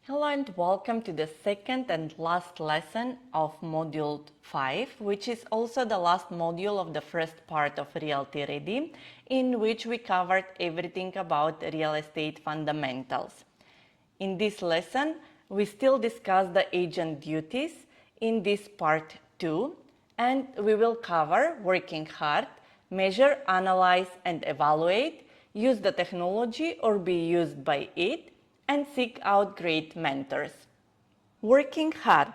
Hello and welcome to the second and last lesson of Module 5, which is also the last module of the first part of Realty Ready, in which we covered everything about real estate fundamentals. In this lesson, we still discuss the agent duties in this part 2, and we will cover working hard, measure, analyze and evaluate, use the technology or be used by it, and seek out great mentors. Working hard.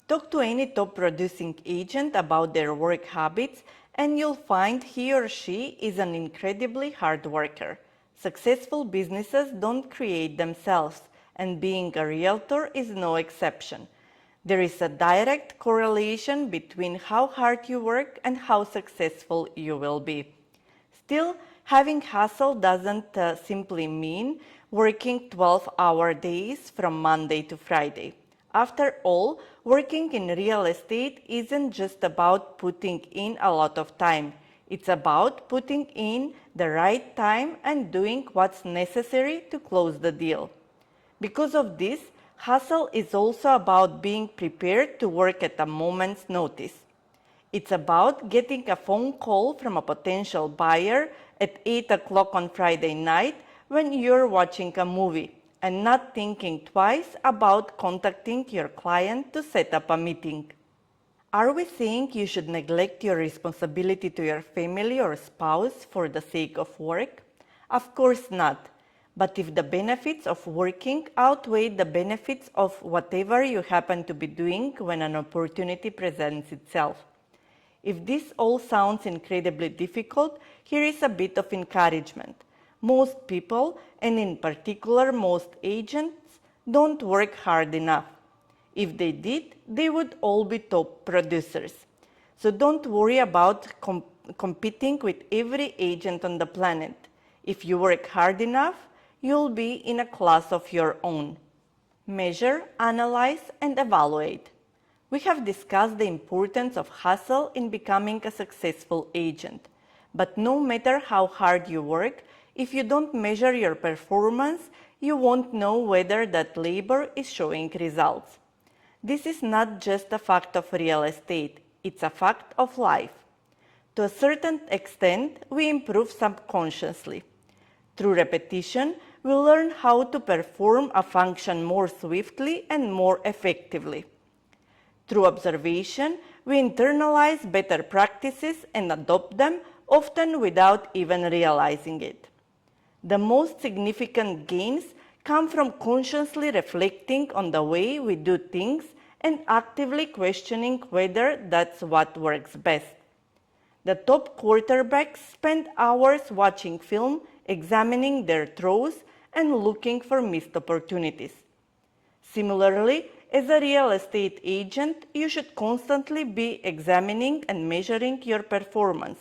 Talk to any top producing agent about their work habits and you'll find he or she is an incredibly hard worker. Successful businesses don't create themselves, and being a realtor is no exception. There is a direct correlation between how hard you work and how successful you will be. Still, having hustle doesn't simply mean working 12-hour days from Monday to Friday. After all, working in real estate isn't just about putting in a lot of time. It's about putting in the right time and doing what's necessary to close the deal. Because of this, hustle is also about being prepared to work at a moment's notice. It's about getting a phone call from a potential buyer at 8 o'clock on Friday night when you're watching a movie and not thinking twice about contacting your client to set up a meeting. Are we saying you should neglect your responsibility to your family or spouse for the sake of work? Of course not. But if the benefits of working outweigh the benefits of whatever you happen to be doing when an opportunity presents itself. If this all sounds incredibly difficult, here is a bit of encouragement. Most people, and in particular most agents, don't work hard enough. If they did, they would all be top producers. So don't worry about competing with every agent on the planet. If you work hard enough, you'll be in a class of your own. Measure, analyze, and evaluate. We have discussed the importance of hustle in becoming a successful agent. But no matter how hard you work, if you don't measure your performance, you won't know whether that labor is showing results. This is not just a fact of real estate, it's a fact of life. To a certain extent, we improve subconsciously. Through repetition, we learn how to perform a function more swiftly and more effectively. Through observation, we internalize better practices and adopt them, often without even realizing it. The most significant gains come from consciously reflecting on the way we do things and actively questioning whether that's what works best. The top quarterbacks spend hours watching film, examining their throws, and looking for missed opportunities. Similarly, as a real estate agent, you should constantly be examining and measuring your performance.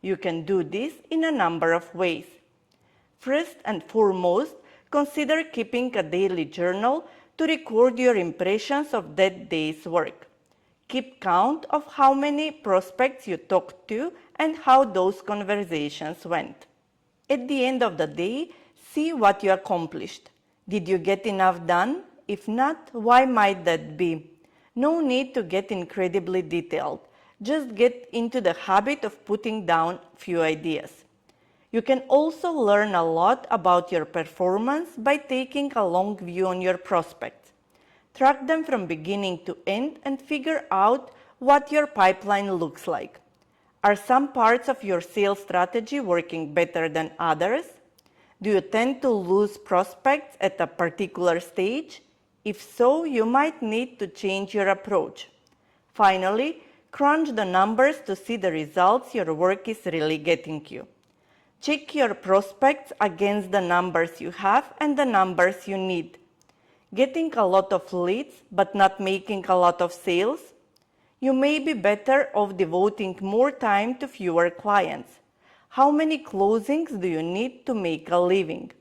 You can do this in a number of ways. First and foremost, consider keeping a daily journal to record your impressions of that day's work. Keep count of how many prospects you talked to and how those conversations went. At the end of the day, see what you accomplished. Did you get enough done? If not, why might that be? No need to get incredibly detailed. Just get into the habit of putting down few ideas. You can also learn a lot about your performance by taking a long view on your prospects. Track them from beginning to end and figure out what your pipeline looks like. Are some parts of your sales strategy working better than others? Do you tend to lose prospects at a particular stage? If so, you might need to change your approach. Finally, crunch the numbers to see the results your work is really getting you. Check your prospects against the numbers you have and the numbers you need. Getting a lot of leads but not making a lot of sales? You may be better off devoting more time to fewer clients. How many closings do you need to make a living?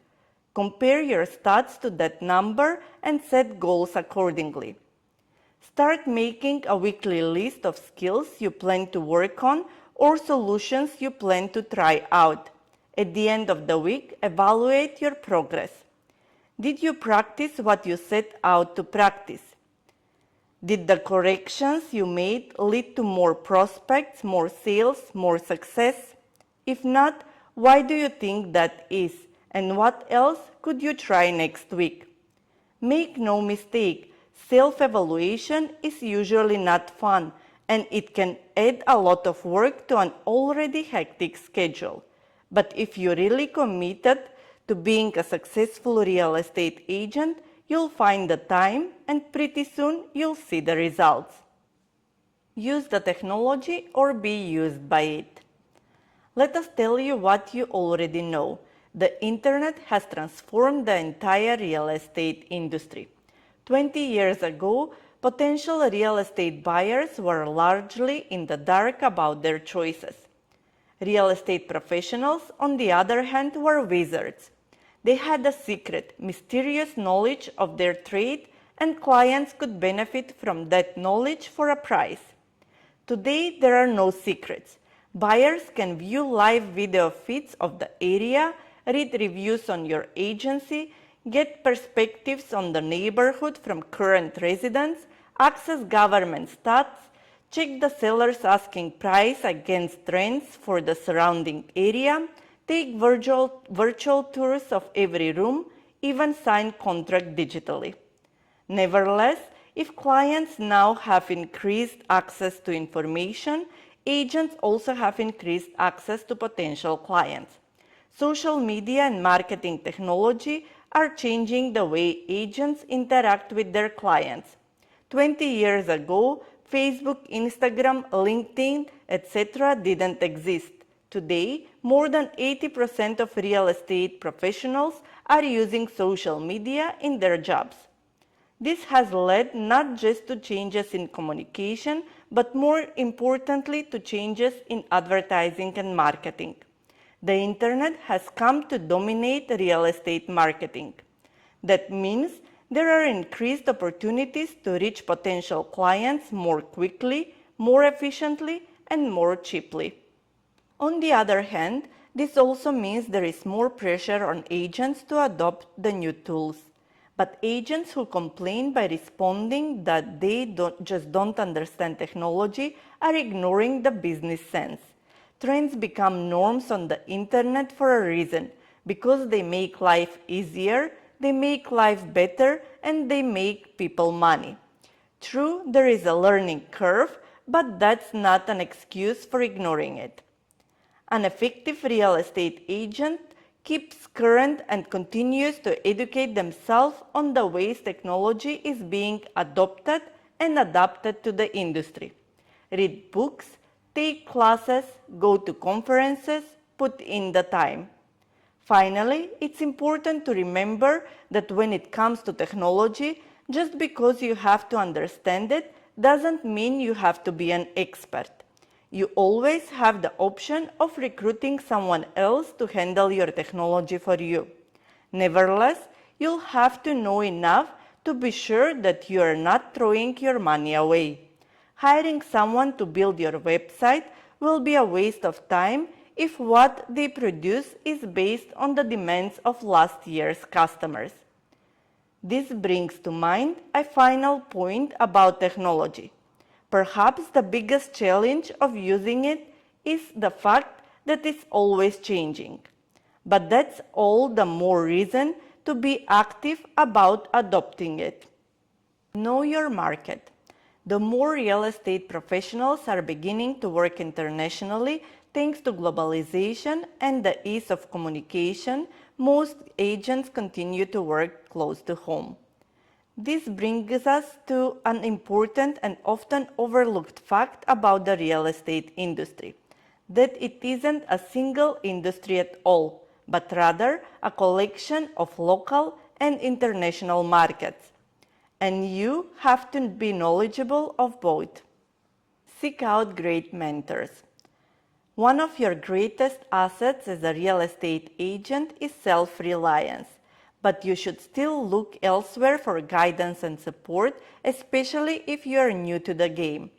Compare your stats to that number and set goals accordingly. Start making a weekly list of skills you plan to work on or solutions you plan to try out. At the end of the week, evaluate your progress. Did you practice what you set out to practice? Did the corrections you made lead to more prospects, more sales, more success? If not, why do you think that is? And what else could you try next week? Make no mistake, self-evaluation is usually not fun, and it can add a lot of work to an already hectic schedule. But if you're really committed to being a successful real estate agent, you'll find the time and pretty soon you'll see the results. Use the technology or be used by it. Let us tell you what you already know. The internet has transformed the entire real estate industry. 20 years ago, potential real estate buyers were largely in the dark about their choices. Real estate professionals, on the other hand, were wizards. They had a secret, mysterious knowledge of their trade, and clients could benefit from that knowledge for a price. Today, there are no secrets. Buyers can view live video feeds of the area, read reviews on your agency, get perspectives on the neighborhood from current residents, access government stats, check the seller's asking price against trends for the surrounding area, take virtual tours of every room, even sign contract digitally. Nevertheless, if clients now have increased access to information, agents also have increased access to potential clients. Social media and marketing technology are changing the way agents interact with their clients. 20 years ago, Facebook, Instagram, LinkedIn, etc. didn't exist. Today, more than 80% of real estate professionals are using social media in their jobs. This has led not just to changes in communication, but more importantly to changes in advertising and marketing. The internet has come to dominate real estate marketing. That means there are increased opportunities to reach potential clients more quickly, more efficiently, and more cheaply. On the other hand, this also means there is more pressure on agents to adopt the new tools. But agents who complain by responding that they just don't understand technology are ignoring the business sense. Trends become norms on the internet for a reason, because they make life easier, they make life better, and they make people money. True, there is a learning curve, but that's not an excuse for ignoring it. An effective real estate agent keeps current and continues to educate themselves on the ways technology is being adopted and adapted to the industry. Read books, take classes, go to conferences, put in the time. Finally, it's important to remember that when it comes to technology, just because you have to understand it doesn't mean you have to be an expert. You always have the option of recruiting someone else to handle your technology for you. Nevertheless, you'll have to know enough to be sure that you are not throwing your money away. Hiring someone to build your website will be a waste of time if what they produce is based on the demands of last year's customers. This brings to mind a final point about technology. Perhaps the biggest challenge of using it is the fact that it's always changing. But that's all the more reason to be active about adopting it. Know your market. The more real estate professionals are beginning to work internationally thanks to globalization and the ease of communication, most agents continue to work close to home. This brings us to an important and often overlooked fact about the real estate industry, that it isn't a single industry at all, but rather a collection of local and international markets. And you have to be knowledgeable of both. Seek out great mentors. One of your greatest assets as a real estate agent is self-reliance. But you should still look elsewhere for guidance and support, especially if you are new to the game.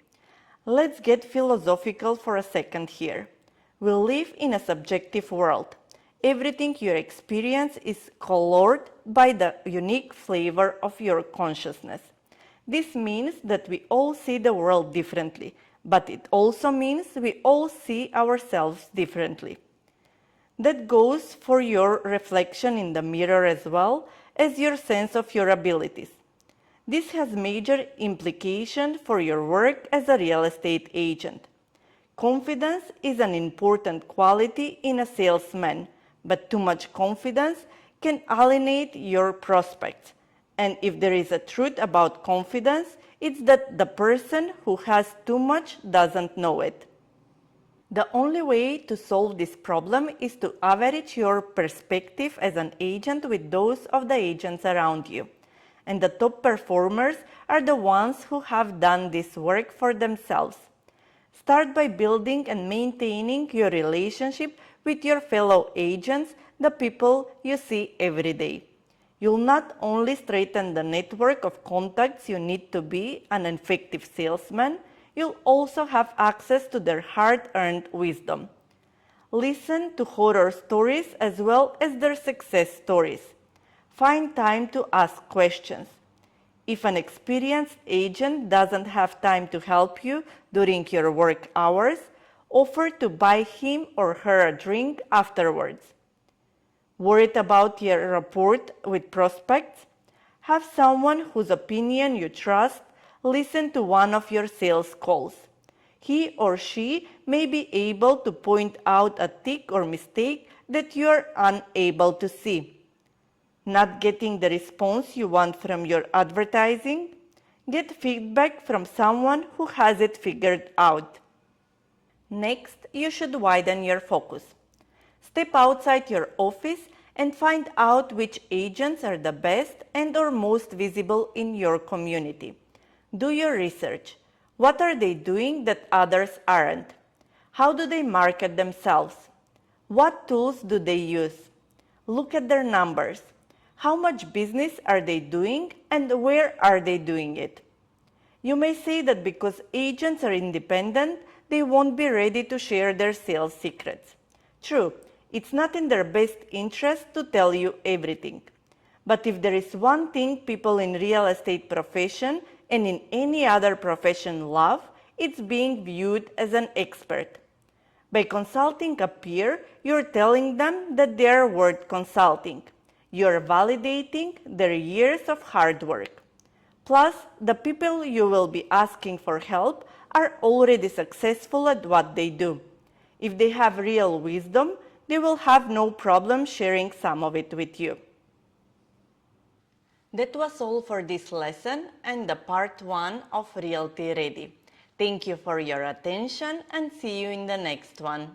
Let's get philosophical for a second here. We live in a subjective world. everything you experience is colored by the unique flavor of your consciousness. This means that we all see the world differently, but it also means we all see ourselves differently. That goes for your reflection in the mirror as well as your sense of your abilities. This has major implications for your work as a real estate agent. Confidence is an important quality in a salesman, but too much confidence can alienate your prospects. And if there is a truth about confidence, it's that the person who has too much doesn't know it. The only way to solve this problem is to average your perspective as an agent with those of the agents around you. And the top performers are the ones who have done this work for themselves. Start by building and maintaining your relationship with your fellow agents, the people you see every day. You'll not only strengthen the network of contacts you need to be an effective salesman, you'll also have access to their hard-earned wisdom. Listen to horror stories as well as their success stories. Find time to ask questions. If an experienced agent doesn't have time to help you during your work hours, offer to buy him or her a drink afterwards. Worried about your rapport with prospects? Have someone whose opinion you trust listen to one of your sales calls. He or she may be able to point out a tick or mistake that you are unable to see. Not getting the response you want from your advertising? Get feedback from someone who has it figured out. Next, you should widen your focus. Step outside your office and find out which agents are the best and or most visible in your community. Do your research. What are they doing that others aren't? How do they market themselves? What tools do they use? Look at their numbers. How much business are they doing and where are they doing it? You may say that because agents are independent, they won't be ready to share their sales secrets. True, it's not in their best interest to tell you everything. But if there is one thing people in real estate profession and in any other profession love, it's being viewed as an expert. By consulting a peer, you're telling them that they are worth consulting. You're validating their years of hard work. Plus, the people you will be asking for help are already successful at what they do. If they have real wisdom, they will have no problem sharing some of it with you. That was all for this lesson and the part 1 of Realty Ready. Thank you for your attention and see you in the next one.